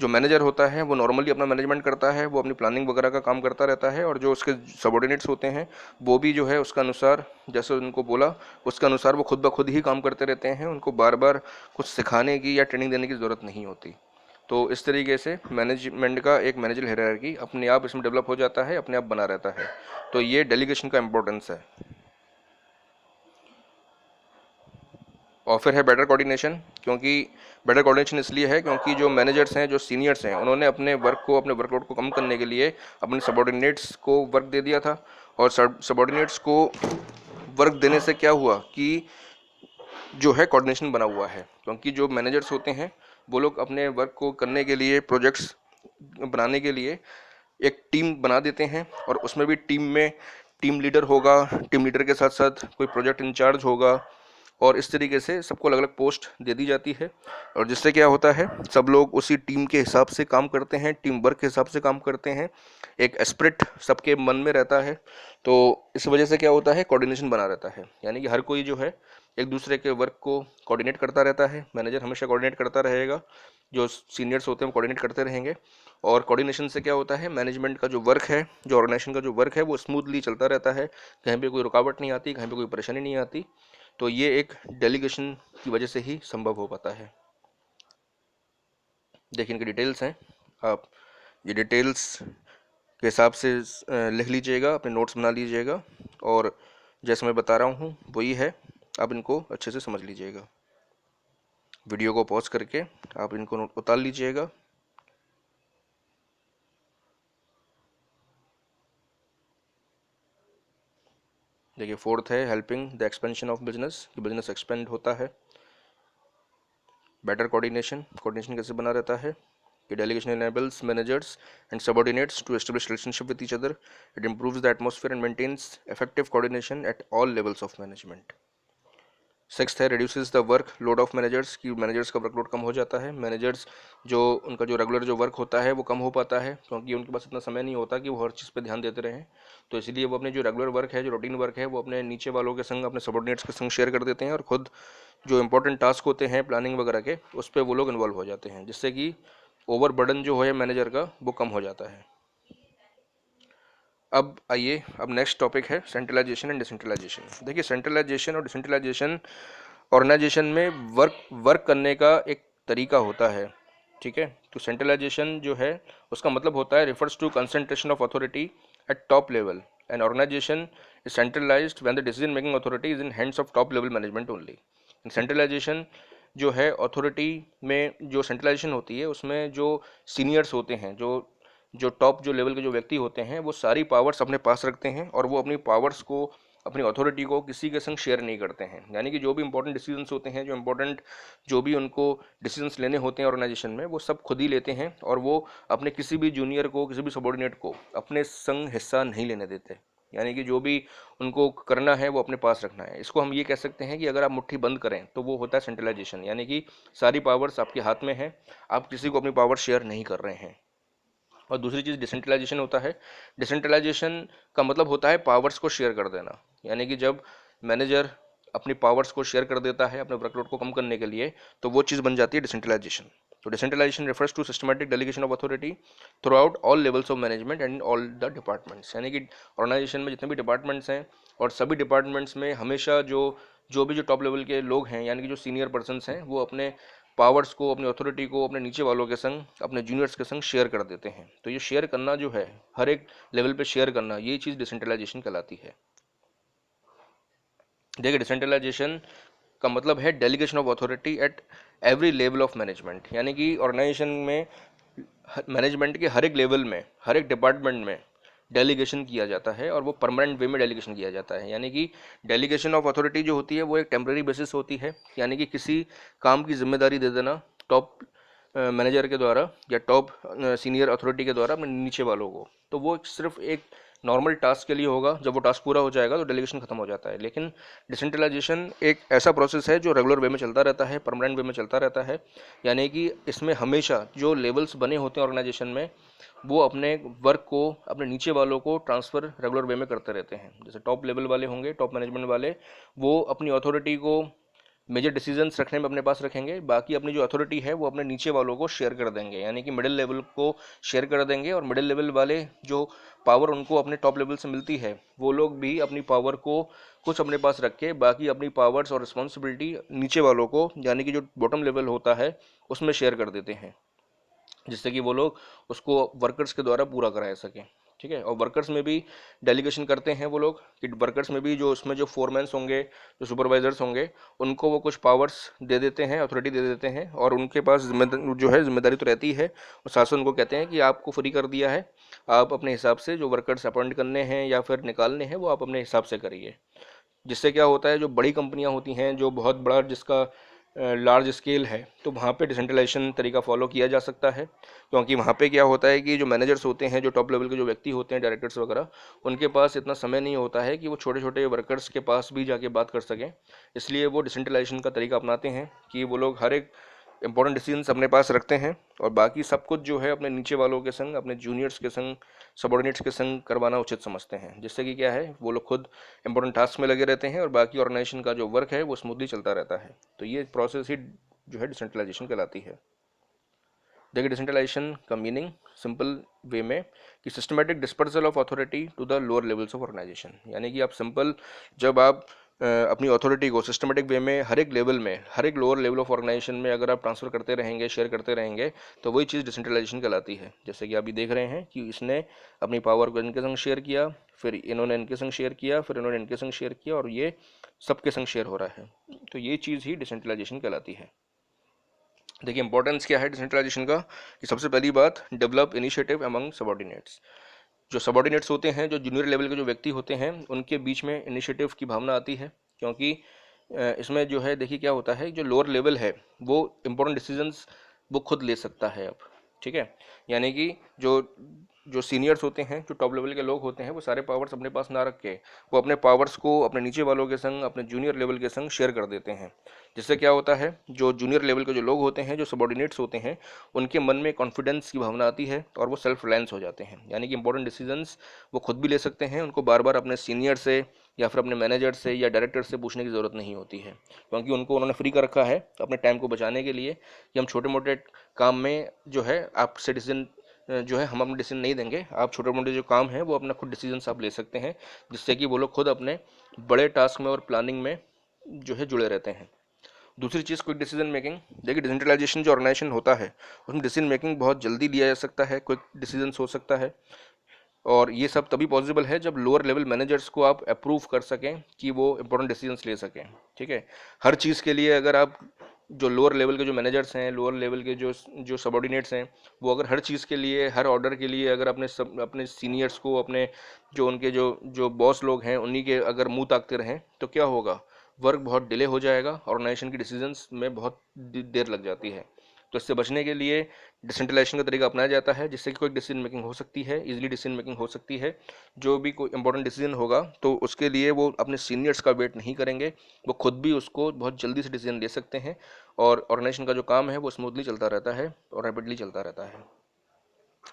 जो मैनेजर होता है वो नॉर्मली अपना मैनेजमेंट करता है, वो अपनी प्लानिंग वगैरह का काम करता रहता है, और जो उसके सबॉर्डिनेट्स होते हैं वो भी जो है उसका अनुसार, जैसे उनको बोला उसके अनुसार वो खुद ब खुद ही काम करते रहते हैं। उनको बार बार कुछ सिखाने की या ट्रेनिंग देने की ज़रूरत नहीं होती। तो इस तरीके से मैनेजमेंट का एक मैनेजर हायरार्की अपने आप इसमें डेवलप हो जाता है, अपने आप बना रहता है। तो ये डेलीगेशन का इम्पोर्टेंस है। और फिर है बेटर कोऑर्डिनेशन, क्योंकि बेटर कोऑर्डिनेशन इसलिए है क्योंकि जो मैनेजर्स हैं, जो सीनियर्स हैं, उन्होंने अपने वर्क को, अपने वर्कलोड को कम करने के लिए अपने सबॉर्डिनेट्स को वर्क दे दिया था। और सबॉर्डिनेट्स को वर्क देने से क्या हुआ कि जो है कोऑर्डिनेशन बना हुआ है, क्योंकि जो मैनेजर्स होते हैं वो लोग अपने वर्क को करने के लिए, प्रोजेक्ट्स बनाने के लिए एक टीम बना देते हैं, और उसमें भी टीम में टीम लीडर होगा, टीम लीडर के साथ साथ कोई प्रोजेक्ट इंचार्ज होगा, और इस तरीके से सबको अलग अलग पोस्ट दे दी जाती है। और जिससे क्या होता है, सब लोग उसी टीम के हिसाब से काम करते हैं, टीम वर्क के हिसाब से काम करते हैं, एक एस्पिरिट सबके मन में रहता है। तो इस वजह से क्या होता है, कोऑर्डिनेशन बना रहता है, यानी कि हर कोई जो है एक दूसरे के वर्क को कोऑर्डिनेट करता रहता है। मैनेजर हमेशा कोऑर्डिनेट करता रहेगा, जो सीनियर्स होते हैं वो कोऑर्डिनेट करते रहेंगे। और कोऑर्डिनेशन से क्या होता है, मैनेजमेंट का जो वर्क है, जो ऑर्गेनाइजेशन का जो वर्क है, वो स्मूथली चलता रहता है, कहीं पे कोई रुकावट नहीं आती, कहीं पे कोई परेशानी नहीं आती। तो ये एक डेलीगेशन की वजह से ही संभव हो पाता है। देखिए इनकी डिटेल्स हैं, आप ये डिटेल्स के हिसाब से लिख लीजिएगा, अपने नोट्स बना लीजिएगा, और जैसे मैं बता रहा हूँ वही है, आप इनको अच्छे से समझ लीजिएगा। वीडियो को पॉज करके आप इनको नोट उतार लीजिएगा। देखिए फोर्थ है helping the expansion of business, कि बिजनेस एक्सपेंड होता है। बेटर कोऑर्डिनेशन, कोऑर्डिनेशन कैसे बना रहता है कि delegation enables managers and subordinates to establish relationship with each other. It improves the atmosphere and maintains effective coordination at all levels of management. Sixth है reduces the work load of managers, कि managers का workload कम हो जाता है। Managers जो उनका जो regular जो वर्क होता है वो कम हो पाता है, क्योंकि उनके पास इतना समय नहीं होता कि वो हर चीज़ पे ध्यान देते रहें। तो इसलिए वो अपने जो रेगुलर वर्क है, जो रूटीन वर्क है, वो अपने नीचे वालों के संग, अपने सबॉर्डिनेट्स के संग शेयर कर देते हैं, और खुद जो इंपॉर्टेंट टास्क होते हैं प्लानिंग वगैरह के, उस पर वो लोग इन्वॉल्व हो जाते हैं, जिससे कि ओवर बर्डन जो है मैनेजर का वो कम हो जाता है। अब आइए, अब नेक्स्ट टॉपिक है सेंट्रलाइजेशन एंड डिसेंट्रलाइजेशन। देखिए सेंट्रलाइजेशन और डिसेंट्रलाइजेशन ऑर्गेनाइजेशन में वर्क करने का एक तरीका होता है, ठीक है। तो सेंट्रलाइजेशन जो है उसका मतलब होता है refers to concentration of authority at top level. And organization is centralized when the decision making authority is in hands of top level management only. Centralization जो है, अथॉरिटी में जो सेंट्रलाइजेशन होती है उसमें जो सीनियर्स होते हैं, जो जो टॉप जो लेवल के जो व्यक्ति होते हैं, वो सारी पावर्स अपने पास रखते हैं, और वो अपनी पावर्स को, अपनी अथॉरिटी को किसी के संग शेयर नहीं करते हैं। यानी कि जो भी इंपॉर्टेंट डिसीजंस होते हैं, जो भी उनको डिसीजंस लेने होते हैं ऑर्गेनाइजेशन में, वो सब खुद ही लेते हैं, और वो अपने किसी भी जूनियर को, किसी भी सबॉर्डिनेट को अपने संग हिस्सा नहीं लेने देते। यानी कि जो भी उनको करना है वो अपने पास रखना है। इसको हम ये कह सकते हैं कि अगर आप मुट्ठी बंद करें तो वो होता है सेंट्रलाइजेशन, यानी कि सारी पावर्स आपके हाथ में है, आप किसी को अपनी पावर शेयर नहीं कर रहे हैं। और दूसरी चीज़ डिसेंट्रलाइजेशन होता है। डिसेंट्रलाइजेशन का मतलब होता है पावर्स को शेयर कर देना, यानी कि जब मैनेजर अपनी पावर्स को शेयर कर देता है अपने वर्कलोड को कम करने के लिए, तो वो चीज़ बन जाती है डिसेंट्रलाइजेशन। तो decentralization refers to systematic delegation of authority throughout all levels of management and all the departments. यानी कि ऑर्गेनाइजेशन में जितने भी डिपार्टमेंट्स हैं, और सभी डिपार्टमेंट्स में हमेशा जो टॉप लेवल के लोग हैं, यानी कि जो सीनियर पर्सनस हैं, वो अपने पावर्स को, अपनी अथॉरिटी को अपने नीचे वालों के संग, अपने जूनियर्स के संग शेयर कर देते हैं। तो ये शेयर करना जो है, हर एक लेवल पे शेयर करना, ये चीज़ डिसेंट्रलाइजेशन कहलाती है। देखिए डिसेंट्रलाइजेशन का मतलब है delegation of authority at every level of management, यानी कि ऑर्गेनाइजेशन में मैनेजमेंट के हर एक लेवल में, हर एक डिपार्टमेंट में डेलीगेशन किया जाता है, और वो परमानेंट वे में डेलीगेशन किया जाता है। यानी कि डेलीगेशन ऑफ अथॉरिटी जो होती है वो एक टेम्प्रेरी बेसिस होती है, यानी कि किसी काम की जिम्मेदारी दे देना टॉप मैनेजर के द्वारा या टॉप सीनियर अथॉरिटी के द्वारा अपने नीचे वालों को। तो वो सिर्फ एक नॉर्मल टास्क के लिए होगा, जब वो टास्क पूरा हो जाएगा तो डेलीगेशन खत्म हो जाता है। लेकिन डिसेंट्रलाइजेशन एक ऐसा प्रोसेस है जो रेगुलर वे में चलता रहता है, परमानेंट वे में चलता रहता है। यानी कि इसमें हमेशा जो लेवल्स बने होते हैं ऑर्गेनाइजेशन में, वो अपने वर्क को अपने नीचे वालों को ट्रांसफ़र रेगुलर वे में करते रहते हैं। जैसे टॉप लेवल वाले होंगे, टॉप मैनेजमेंट वाले, वो अपनी अथॉरिटी को मेजर डिसीजंस रखने में अपने पास रखेंगे, बाकी अपनी जो अथॉरिटी है वो अपने नीचे वालों को शेयर कर देंगे, यानी कि मिडिल लेवल को शेयर कर देंगे। और मिडिल लेवल वाले जो पावर उनको अपने टॉप लेवल से मिलती है, वो लोग भी अपनी पावर को कुछ अपने पास रख के बाकी अपनी पावर्स और रिस्पॉन्सिबिलिटी नीचे वालों को, यानी कि जो बॉटम लेवल होता है, उसमें शेयर कर देते हैं। जिससे कि वो लोग उसको वर्कर्स के द्वारा पूरा कराया सकें। ठीक है, और वर्कर्स में भी डेलीगेशन करते हैं वो लोग कि वर्कर्स में भी जो उसमें जो फोरमैन्स होंगे, जो सुपरवाइजर्स होंगे, उनको वो कुछ पावर्स दे देते हैं, अथॉरिटी दे देते हैं, और उनके पास जो है जिम्मेदारी तो रहती है, और साथ साथ उनको कहते हैं कि आपको फ्री कर दिया है, आप अपने हिसाब से जो वर्कर्स अपॉइंट करने हैं या फिर निकालने हैं वो आप अपने हिसाब से करिए। जिससे क्या होता है, जो बड़ी कंपनियां होती हैं, जो बहुत बड़ा जिसका लार्ज स्केल है, तो वहाँ पे डिसेंट्रलाइजेशन तरीका फॉलो किया जा सकता है। क्योंकि वहाँ पे क्या होता है कि जो मैनेजर्स होते हैं, जो टॉप लेवल के जो व्यक्ति होते हैं, डायरेक्टर्स वगैरह, उनके पास इतना समय नहीं होता है कि वो छोटे छोटे वर्कर्स के पास भी जाके बात कर सकें। इसलिए वो डिसेंट्रलाइजेशन का तरीका अपनाते हैं कि वो लोग हर एक इंपॉर्टेंट डिसीजंस अपने पास रखते हैं, और बाकी सब कुछ जो है अपने नीचे वालों के संग, अपने जूनियर्स के संग, सबॉर्डिनेट्स के संग करवाना उचित समझते हैं। जिससे कि क्या है, वो लोग खुद इंपॉर्टेंट टास्क में लगे रहते हैं और बाकी ऑर्गेनाइजेशन का जो वर्क है वो स्मूथली चलता रहता है। तो ये प्रोसेस ही जो है डिसेंट्रलाइजेशन कहलाती है। देखिए, डिसेंट्रलाइजेशन का मीनिंग सिंपल वे में कि systematic dispersal of authority to the lower levels of organization, यानी कि आप सिंपल जब आप अपनी अथॉरिटी को सिस्टमेटिक वे में हर एक लेवल में, हर एक लोअर लेवल ऑफ ऑर्गेनाइजेशन में अगर आप ट्रांसफर करते रहेंगे, शेयर करते रहेंगे, तो वही चीज़ डिसेंट्रलाइजेशन कहलाती है। जैसे कि आप भी देख रहे हैं कि इसने अपनी पावर को इनके संग शेयर किया, फिर इन्होंने इनके संग शेयर किया, फिर इन्होंने इनके संग शेयर किया, और ये सबके संग शेयर हो रहा है। तो ये चीज़ ही डिसेंट्रलाइजेशन कहलाती है। देखिए, इंपॉर्टेंस क्या है डिसेंट्रलाइजेशन का, कि सबसे पहली बात, डेवलप इनिशिएटिव अमंग सबॉर्डिनेट्स। जो सबॉर्डिनेट्स होते हैं, जो जूनियर लेवल के जो व्यक्ति होते हैं, उनके बीच में इनिशिएटिव की भावना आती है। क्योंकि इसमें जो है, देखिए क्या होता है, जो लोअर लेवल है वो इंपॉर्टेंट डिसीजंस वो खुद ले सकता है अब। ठीक है, यानी कि जो जो सीनियर्स होते हैं, जो टॉप लेवल के लोग होते हैं, वो सारे पावर्स अपने पास ना रख के वो अपने पावर्स को अपने नीचे वालों के संग, अपने जूनियर लेवल के संग शेयर कर देते हैं। जिससे क्या होता है, जो जूनियर लेवल के जो लोग होते हैं, जो सबॉर्डिनेट्स होते हैं, उनके मन में कॉन्फिडेंस की भावना आती है और वो सेल्फ रिलायंस हो जाते हैं। यानी कि इंपॉर्टेंट डिसीजंस वो खुद भी ले सकते हैं, उनको बार बार अपने सीनियर से या फिर अपने मैनेजर से या डायरेक्टर से पूछने की ज़रूरत नहीं होती है। क्योंकि उनको उन्होंने फ्री कर रखा है अपने टाइम को बचाने के लिए, कि हम छोटे मोटे काम में जो है आपसे डिसीजन जो है हम अपने डिसीजन नहीं देंगे, आप छोटे मोटे जो काम है वो अपना खुद डिसीजन आप ले सकते हैं। जिससे कि वो लोग खुद अपने बड़े टास्क में और प्लानिंग में जो है जुड़े रहते हैं। दूसरी चीज़, क्विक डिसीजन मेकिंग। देखिए, डिसेंट्रलाइजेशन जो ऑर्गेनाइजेशन होता है उसमें डिसीजन मेकिंग बहुत जल्दी लिया जा सकता है, क्विक डिसीजन हो सकता है। और ये सब तभी पॉसिबल है जब लोअर लेवल मैनेजर्स को आप अप्रूव कर सकें कि वो इंपॉर्टेंट डिसीजंस ले सकें। ठीक है, हर चीज़ के लिए अगर आप जो लोअर लेवल के जो मैनेजर्स हैं, लोअर लेवल के जो जो सबॉर्डिनेट्स हैं, वो अगर हर चीज़ के लिए, हर ऑर्डर के लिए अगर अपने सीनियर्स को, अपने जो उनके जो जो बॉस लोग हैं उन्हीं के अगर मुंह ताकते रहें, तो क्या होगा, वर्क बहुत डिले हो जाएगा, ऑर्गेनाइजेशन की डिसीजंस में बहुत देर लग जाती है। तो इससे बचने के लिए डिसेंट्रलाइजेशन का तरीका अपनाया जाता है, जिससे कि कोई डिसीजन मेकिंग हो सकती है, इजीली डिसीजन मेकिंग हो सकती है। जो भी कोई इंपॉर्टेंट डिसीजन होगा तो उसके लिए वो अपने सीनियर्स का वेट नहीं करेंगे, वो खुद भी उसको बहुत जल्दी से डिसीजन ले सकते हैं, और ऑर्गेनाइजेशन का जो काम है वो स्मूथली चलता रहता है और रैपिडली चलता रहता है।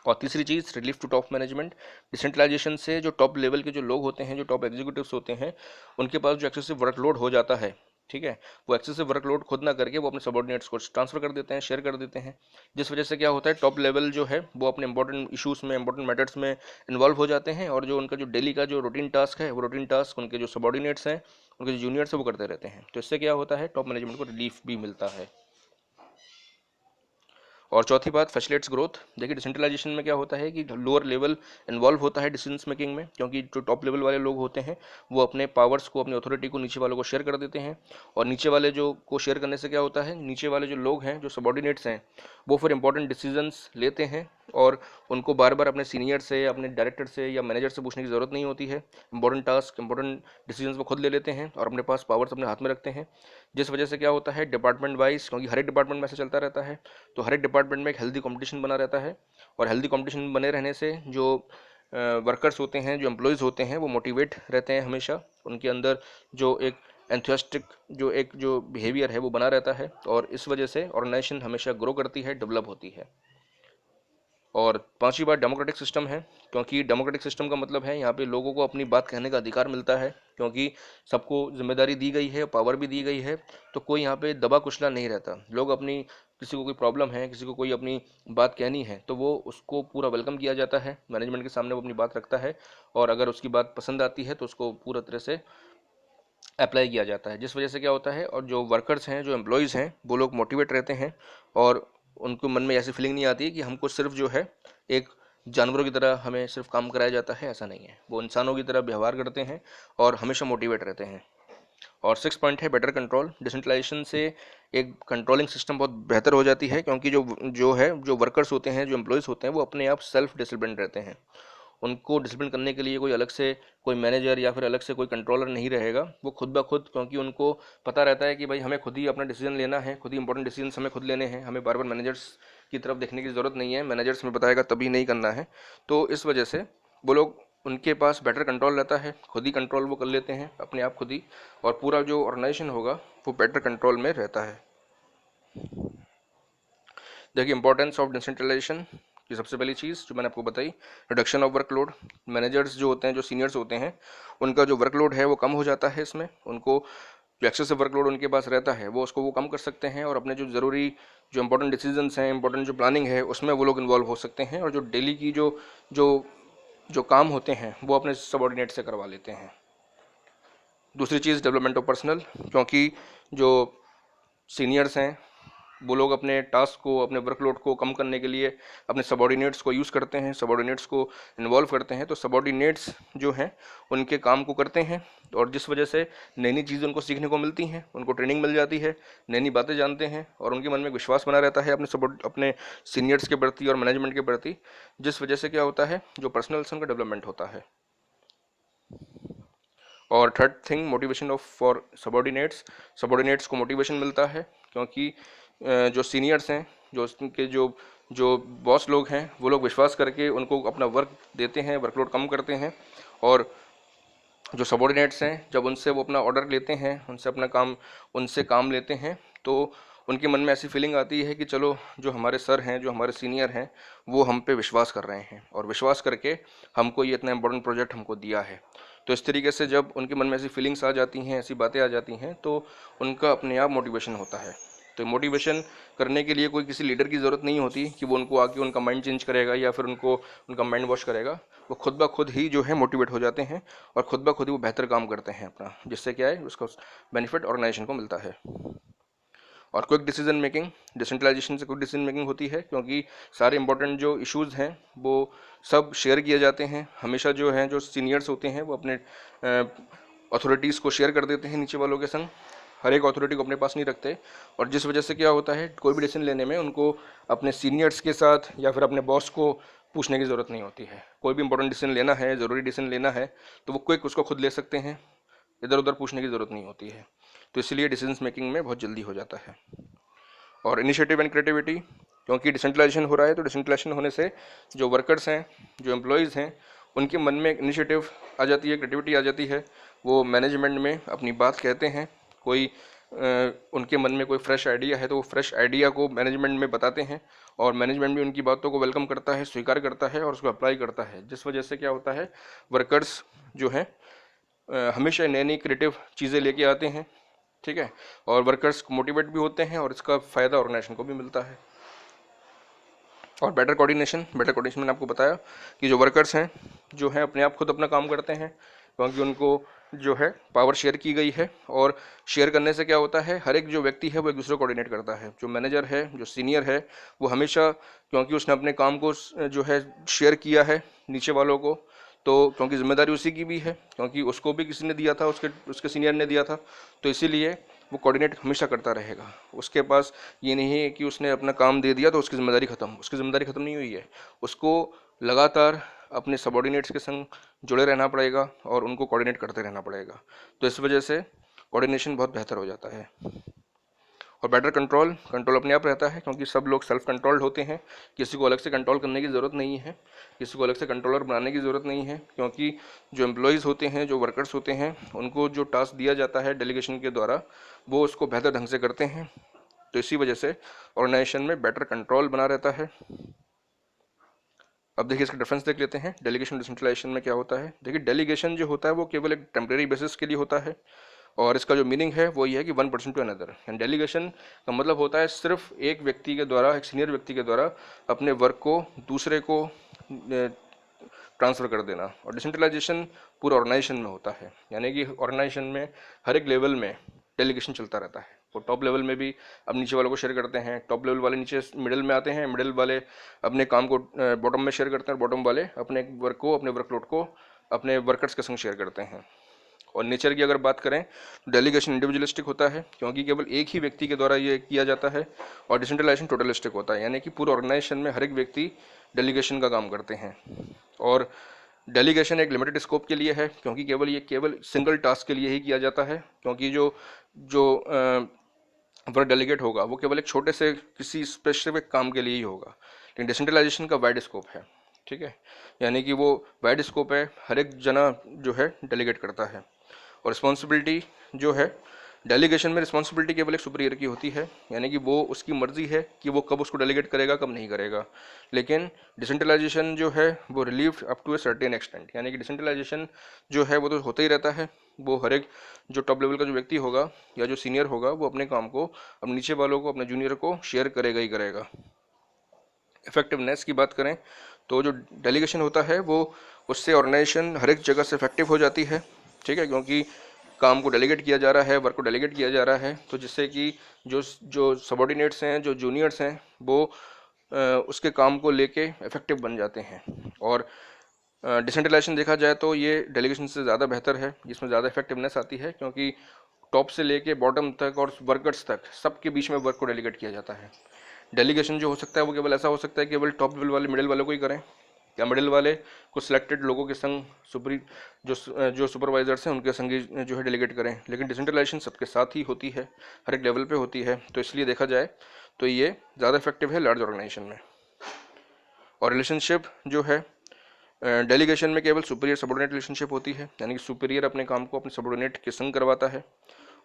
और तीसरी चीज़, relief to top management. Decentralization से जो टॉप लेवल के जो लोग होते हैं, जो टॉप एग्जीक्यूटिव्स होते हैं, उनके पास जो एक्सेसिव वर्कलोड हो जाता है, ठीक है, वो एक्सेसिव वर्कलोड खुद ना करके वो अपने सबॉर्डिनेट्स को ट्रांसफर कर देते हैं, शेयर कर देते हैं। जिस वजह से क्या होता है, टॉप लेवल जो है वो अपने इंपॉर्टेंट इशूज़ में, इंपॉर्टेंट मैटर्स में इन्वॉल्व हो जाते हैं, और जो उनका जो डेली का जो रूटीन टास्क है, वो रूटीन टास्क उनके जो सबॉर्डिनेट्स हैं, उनके जो जूनियर्स हैं, वो करते रहते हैं। तो इससे क्या होता है, टॉप मैनेजमेंट को रिलीफ भी मिलता है। और चौथी बात, फैसिलिटेट्स ग्रोथ। देखिए, डिसेंट्रलाइजेशन में क्या होता है कि लोअर लेवल इन्वॉल्व होता है डिसीजन मेकिंग में, क्योंकि जो टॉप लेवल वाले लोग होते हैं वो अपने पावर्स को, अपनी अथॉरिटी को नीचे वालों को शेयर कर देते हैं। और नीचे वाले जो को शेयर करने से क्या होता है, नीचे वाले जो लोग हैं, जो सबॉर्डिनेट्स हैं, वो फिर इंपॉर्टेंट डिसीजंस लेते हैं, और उनको बार बार अपने सीनियर से, अपने डायरेक्टर से या मैनेजर से पूछने की ज़रूरत नहीं होती है। इंपॉर्टेंट टास्क, इंपॉर्टेंट डिसीजंस वो खुद ले लेते हैं और अपने पास पावर्स अपने हाथ में रखते हैं। जिस वजह से क्या होता है, डिपार्टमेंट वाइज, क्योंकि हर एक डिपार्टमेंट में ऐसे चलता रहता है, तो हर एक डिपार्टमेंट में एक हेल्दी कंपटीशन बना रहता है। और हेल्दी कंपटीशन बने रहने से जो वर्कर्स होते हैं, जो एम्प्लॉयज़ होते हैं, वो मोटिवेट रहते हैं हमेशा। उनके अंदर जो एक एंथुसियास्टिक जो बिहेवियर है वो बना रहता है, और इस वजह से ऑर्गेनाइजेशन हमेशा ग्रो करती है, डेवलप होती है। और पांचवी बात, डेमोक्रेटिक सिस्टम है। क्योंकि डेमोक्रेटिक सिस्टम का मतलब है, यहाँ पे लोगों को अपनी बात कहने का अधिकार मिलता है, क्योंकि सबको जिम्मेदारी दी गई है, पावर भी दी गई है। तो कोई यहाँ पे दबा कुचला नहीं रहता। लोग अपनी, किसी को कोई प्रॉब्लम है, किसी को कोई अपनी बात कहनी है, तो वो उसको पूरा वेलकम किया जाता है, मैनेजमेंट के सामने वो अपनी बात रखता है, और अगर उसकी बात पसंद आती है तो उसको पूरा तरह से अप्लाई किया जाता है। जिस वजह से क्या होता है, और जो वर्कर्स हैं, जो एम्प्लॉयज़ हैं, वो लोग मोटिवेट रहते हैं, और उनको मन में ऐसी फीलिंग नहीं आती कि हमको सिर्फ जो है एक जानवरों की तरह हमें सिर्फ काम कराया जाता है, ऐसा नहीं है। वो इंसानों की तरह व्यवहार करते हैं और हमेशा मोटिवेट रहते हैं। और 6 पॉइंट है बेटर कंट्रोल। डिसेंट्रलाइजेशन से एक कंट्रोलिंग सिस्टम बहुत बेहतर हो जाती है, क्योंकि जो वर्कर्स होते हैं, जो एम्प्लॉयज़ होते हैं, वो अपने आप सेल्फ डिसिप्लिन रहते हैं। उनको डिसिप्लिन करने के लिए कोई अलग से कोई मैनेजर या फिर अलग से कोई कंट्रोलर नहीं रहेगा। वो खुद ब खुद, क्योंकि उनको पता रहता है कि भाई हमें खुद ही अपना डिसीजन लेना है, खुद ही इंपॉर्टेंट डिसीजन हमें खुद लेने हैं, हमें बार बार मैनेजर्स की तरफ देखने की ज़रूरत नहीं है, मैनेजर्स हमें बताएगा तभी नहीं करना है। तो इस वजह से वो लोग, उनके पास बेटर कंट्रोल रहता है, खुद ही कंट्रोल वो कर लेते हैं अपने आप खुद ही, और पूरा जो ऑर्गेनाइजेशन होगा वो बेटर कंट्रोल में रहता है। देखिए इंपॉर्टेंस ऑफ डिसेंट्रलाइजेशन की सबसे पहली चीज़ जो मैंने आपको बताई, रिडक्शन ऑफ वर्कलोड। मैनेजर्स जो होते हैं, जो सीनियर्स होते हैं, उनका जो वर्कलोड है वो कम हो जाता है। इसमें उनको जो एक्सेसिव वर्कलोड उनके पास रहता है वो कम कर सकते हैं, और अपने जो ज़रूरी, जो इंपॉर्टेंट डिसीजंस हैं, इंपॉर्टेंट जो प्लानिंग है, उसमें वो लोग इन्वॉल्व हो सकते हैं, और जो डेली की जो जो काम होते हैं वो अपने सबॉर्डिनेट से करवा लेते हैं। दूसरी चीज़ डेवलपमेंट ऑफ पर्सनल, क्योंकि जो सीनियर्स हैं वो लोग अपने टास्क को, अपने वर्कलोड को कम करने के लिए अपने सबॉर्डिनेट्स को यूज़ करते हैं, सबॉर्डिनेट्स को इन्वॉल्व करते हैं। तो सबॉर्डिनेट्स जो हैं उनके काम को करते हैं, और जिस वजह से नई नई चीज़ें उनको सीखने को मिलती हैं, उनको ट्रेनिंग मिल जाती है, नई नई बातें जानते हैं, और उनके मन में विश्वास बना रहता है अपने सीनियर्स के प्रति और मैनेजमेंट के प्रति, जिस वजह से क्या होता है, जो पर्सनल उनका डेवलपमेंट होता है। और third thing, motivation of for subordinates को मोटिवेशन मिलता है, क्योंकि जो सीनियर्स हैं, जो उनके जो जो बॉस लोग हैं, वो लोग विश्वास करके उनको अपना वर्क देते हैं, वर्कलोड कम करते हैं। और जो सबॉर्डिनेट्स हैं, जब उनसे वो अपना ऑर्डर लेते हैं, उनसे काम लेते हैं, तो उनके मन में ऐसी फीलिंग आती है कि चलो, जो हमारे सर हैं, जो हमारे सीनियर हैं, वो हम पे विश्वास कर रहे हैं, और विश्वास करके हमको ये इतना इंपॉर्टेंट प्रोजेक्ट हमको दिया है। तो इस तरीके से जब उनके मन में ऐसी फीलिंग्स आ जाती हैं, ऐसी बातें आ जाती हैं, तो उनका अपने आप मोटिवेशन होता है। तो मोटिवेशन करने के लिए कोई किसी लीडर की ज़रूरत नहीं होती कि वो उनको आके उनका माइंड चेंज करेगा या फिर उनका माइंड वॉश करेगा। वो खुद ब खुद ही जो है मोटिवेट हो जाते हैं, और खुद ब खुद ही वो बेहतर काम करते हैं अपना, जिससे क्या है, उसका बेनिफिट ऑर्गेनाइजेशन को मिलता है। और क्विक डिसीजन मेकिंग, डिसेंट्रलाइजेशन से क्विक डिसीजन मेकिंग होती है, क्योंकि सारे इंपॉर्टेंट जो इश्यूज़ हैं वो सब शेयर किए जाते हैं। हमेशा जो हैं, जो सीनियर्स होते हैं, वो अपने अथॉरिटीज़ को शेयर कर देते हैं नीचे वालों के संग, हर एक अथॉरिटी को अपने पास नहीं रखते। और जिस वजह से क्या होता है, कोई भी डिसीजन लेने में उनको अपने सीनियर्स के साथ या फिर अपने बॉस को पूछने की ज़रूरत नहीं होती है। कोई भी इंपॉर्टेंट डिसीजन लेना है, ज़रूरी डिसीजन लेना है, तो वो क्विक उसको खुद ले सकते हैं, इधर उधर पूछने की ज़रूरत नहीं होती है। तो इसलिए डिसीजन मेकिंग में बहुत जल्दी हो जाता है। और इनिशिएटिव एंड क्रिएटिविटी, क्योंकि डिसेंट्रलाइजेशन हो रहा है, तो डिसेंट्रलाइजेशन होने से जो वर्कर्स हैं, जो एम्प्लॉयज़ हैं, उनके मन में इनिशिएटिव आ जाती है, क्रिएटिविटी आ जाती है। वो मैनेजमेंट में अपनी बात कहते हैं, कोई उनके मन में कोई फ्रेश आइडिया है तो वो फ्रेश आइडिया को मैनेजमेंट में बताते हैं, और मैनेजमेंट भी उनकी बातों को वेलकम करता है, स्वीकार करता है, और उसको अप्लाई करता है। जिस वजह से क्या होता है, वर्कर्स जो हैं हमेशा नई नई क्रिएटिव चीज़ें लेके आते हैं, ठीक है, और वर्कर्स मोटिवेट भी होते हैं, और इसका फ़ायदा ऑर्गेनाइजेशन को भी मिलता है। और बेटर कोऑर्डिनेशन मैंने आपको बताया कि जो वर्कर्स हैं, जो हैं अपने आप खुद अपना काम करते हैं, क्योंकि उनको जो है पावर शेयर की गई है, और शेयर करने से क्या होता है, हर एक जो व्यक्ति है वो एक दूसरे को कोऑर्डिनेट करता है। जो मैनेजर है, जो सीनियर है, वो हमेशा, क्योंकि उसने अपने काम को जो है शेयर किया है नीचे वालों को, तो क्योंकि जिम्मेदारी उसी की भी है, क्योंकि उसको भी किसी ने दिया था, उसके उसके सीनियर ने दिया था, तो इसीलिए वो कोऑर्डिनेट हमेशा करता रहेगा। उसके पास ये नहीं है कि उसने अपना काम दे दिया तो उसकी ज़िम्मेदारी ख़त्म नहीं हुई है। उसको लगातार अपने सबॉर्डिनेट्स के संग जुड़े रहना पड़ेगा, और उनको कोऑर्डिनेट करते रहना पड़ेगा। तो इस वजह से कोऑर्डिनेशन बहुत बेहतर हो जाता है। और बेटर कंट्रोल अपने आप रहता है, क्योंकि सब लोग सेल्फ कंट्रोल्ड होते हैं, किसी को अलग से कंट्रोल करने की ज़रूरत नहीं है, किसी को अलग से कंट्रोलर बनाने की ज़रूरत नहीं है, क्योंकि जो एम्प्लॉयज़ होते हैं, जो वर्कर्स होते हैं, उनको जो टास्क दिया जाता है डेलीगेशन के द्वारा, वो उसको बेहतर ढंग से करते हैं। तो इसी वजह से ऑर्गेनाइजेशन में बेटर कंट्रोल बना रहता है। अब देखिए इसका डिफरेंस देख लेते हैं, डेलीगेशन डिसेंट्रलाइजेशन में क्या होता है। देखिए डेलीगेशन जो होता है वो केवल एक टेम्परेरी बेसिस के लिए होता है, और इसका जो मीनिंग है वो ये है कि 1% टू अनदर। एंड डेलीगेशन का मतलब होता है सिर्फ एक व्यक्ति के द्वारा, एक सीनियर व्यक्ति के द्वारा अपने वर्क को दूसरे को ट्रांसफ़र कर देना। और डिसेंट्रलाइजेशन पूरा ऑर्गेनाइजेशन में होता है, यानी कि ऑर्गेनाइजेशन में हर एक लेवल में डेलीगेशन चलता रहता है। वो टॉप लेवल में भी अब नीचे वालों को शेयर करते हैं, टॉप लेवल वाले नीचे मिडिल में आते हैं, मिडिल वाले अपने काम को बॉटम में शेयर करते हैं, बॉटम वाले अपने वर्क को, अपने वर्कलोड को अपने वर्कर्स के संग शेयर करते हैं। और नेचर की अगर बात करें तो डेलीगेशन इंडिविजुअलिस्टिक होता है क्योंकि केवल एक ही व्यक्ति के द्वारा ये किया जाता है, और डिसेंट्रलाइजेशन टोटलिस्टिक होता है यानी कि पूरे ऑर्गेनाइजेशन में हर एक व्यक्ति डेलीगेशन का काम करते हैं। और डेलीगेशन एक लिमिटेड स्कोप के लिए है क्योंकि केवल सिंगल टास्क के लिए ही किया जाता है, क्योंकि जो जो वर्क डेलीगेट होगा वो केवल एक छोटे से किसी स्पेसिफिक काम के लिए ही होगा। लेकिन डिसेंट्रलाइजेशन का वाइड स्कोप है, ठीक है, यानी कि वो वाइड स्कोप है, हर एक जना जो है डेलीगेट करता है। और रिस्पॉन्सिबिलिटी जो है, डेलीगेशन में रिस्पॉन्सिबिलिटी केवल एक सुपीरियर की होती है, यानी कि वो उसकी मर्जी है कि वो कब उसको डेलीगेट करेगा कब नहीं करेगा। लेकिन डिसेंट्रलाइजेशन जो है वो relieve up to a certain extent, यानी कि डिसेंट्रलाइजेशन जो है वो तो होता ही रहता है, वो हर एक जो टॉप लेवल का जो व्यक्ति होगा या जो सीनियर होगा वो अपने काम को अब नीचे वालों को, अपने जूनियर को शेयर करेगा ही करेगा। इफेक्टिवनेस की बात करें तो जो डेलीगेशन होता है वो उससे ऑर्गेनाइजेशन हर एक जगह से इफेक्टिव हो जाती है, ठीक है, क्योंकि काम को डेलीगेट किया जा रहा है, वर्क को डेलीगेट किया जा रहा है, तो जिससे कि जो जो सबॉर्डिनेट्स हैं, जो जूनियर्स हैं, वो उसके काम को लेके इफेक्टिव बन जाते हैं। और डिसेंट्रलाइजेशन देखा जाए तो ये डेलीगेशन से ज़्यादा बेहतर है, जिसमें ज़्यादा इफेक्टिवनेस आती है, क्योंकि टॉप से लेके बॉटम तक और वर्कर्स तक सबके बीच में वर्क को डेलीगेट किया जाता है। डेलीगेशन जो हो सकता है वो केवल ऐसा हो सकता है केवल टॉप लेवल वाले मिडिल वालों को ही करें, या मिडिल वाले कुछ सिलेक्टेड लोगों के संग जो सुपरवाइजर्स हैं उनके संग ही जो है डेलीगेट करें। लेकिन डिसेंट्रलाइजेशन सबके साथ ही होती है, हर एक लेवल पे होती है, तो इसलिए देखा जाए तो ये ज़्यादा इफेक्टिव है लार्ज ऑर्गेनाइजेशन में। और रिलेशनशिप जो है, डेलीगेशन में केवल सुपीरियर सबॉर्डिनेट रिलेशनशिप होती है, यानी कि सुपीरियर अपने काम को अपने सबॉर्डिनेट के संग करवाता है।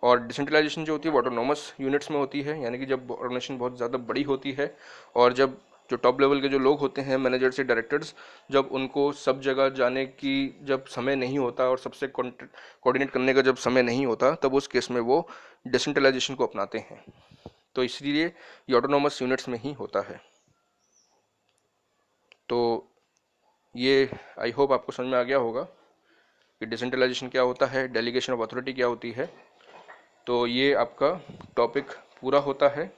और डिसेंट्रलाइजेशन जो होती है वो ऑटोनोमस यूनिट्स में होती है, यानी कि जब ऑर्गेनाइजेशन बहुत ज़्यादा बड़ी होती है और जब जो टॉप लेवल के जो लोग होते हैं, मैनेजर से डायरेक्टर्स, जब उनको सब जगह जाने की जब समय नहीं होता और सबसे कोऑर्डिनेट करने का जब समय नहीं होता, तब उस केस में वो डिसेंट्रलाइजेशन को अपनाते हैं। तो इसलिए ये ऑटोनोमस यूनिट्स में ही होता है। तो ये आई होप आपको समझ में आ गया होगा कि डिसेंट्रलाइजेशन क्या होता है, डेलीगेशन ऑफ अथॉरिटी क्या होती है। तो ये आपका टॉपिक पूरा होता है।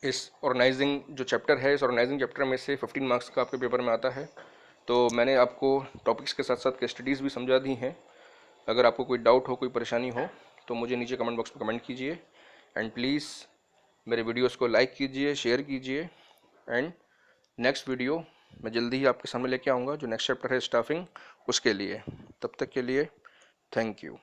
इस ऑर्गेनाइजिंग जो चैप्टर है, इस ऑर्गेनाइजिंग चैप्टर में से 15 मार्क्स का आपके पेपर में आता है। तो मैंने आपको टॉपिक्स के साथ साथ केस स्टडीज़ भी समझा दी हैं। अगर आपको कोई डाउट हो, कोई परेशानी हो, तो मुझे नीचे कमेंट बॉक्स में कमेंट कीजिए, एंड प्लीज़ मेरे वीडियोस को लाइक कीजिए, शेयर कीजिए। एंड नेक्स्ट वीडियो मैं जल्दी ही आपके सामने लेके आऊँगा, जो नेक्स्ट चैप्टर है स्टाफिंग, उसके लिए। तब तक के लिए थैंक यू।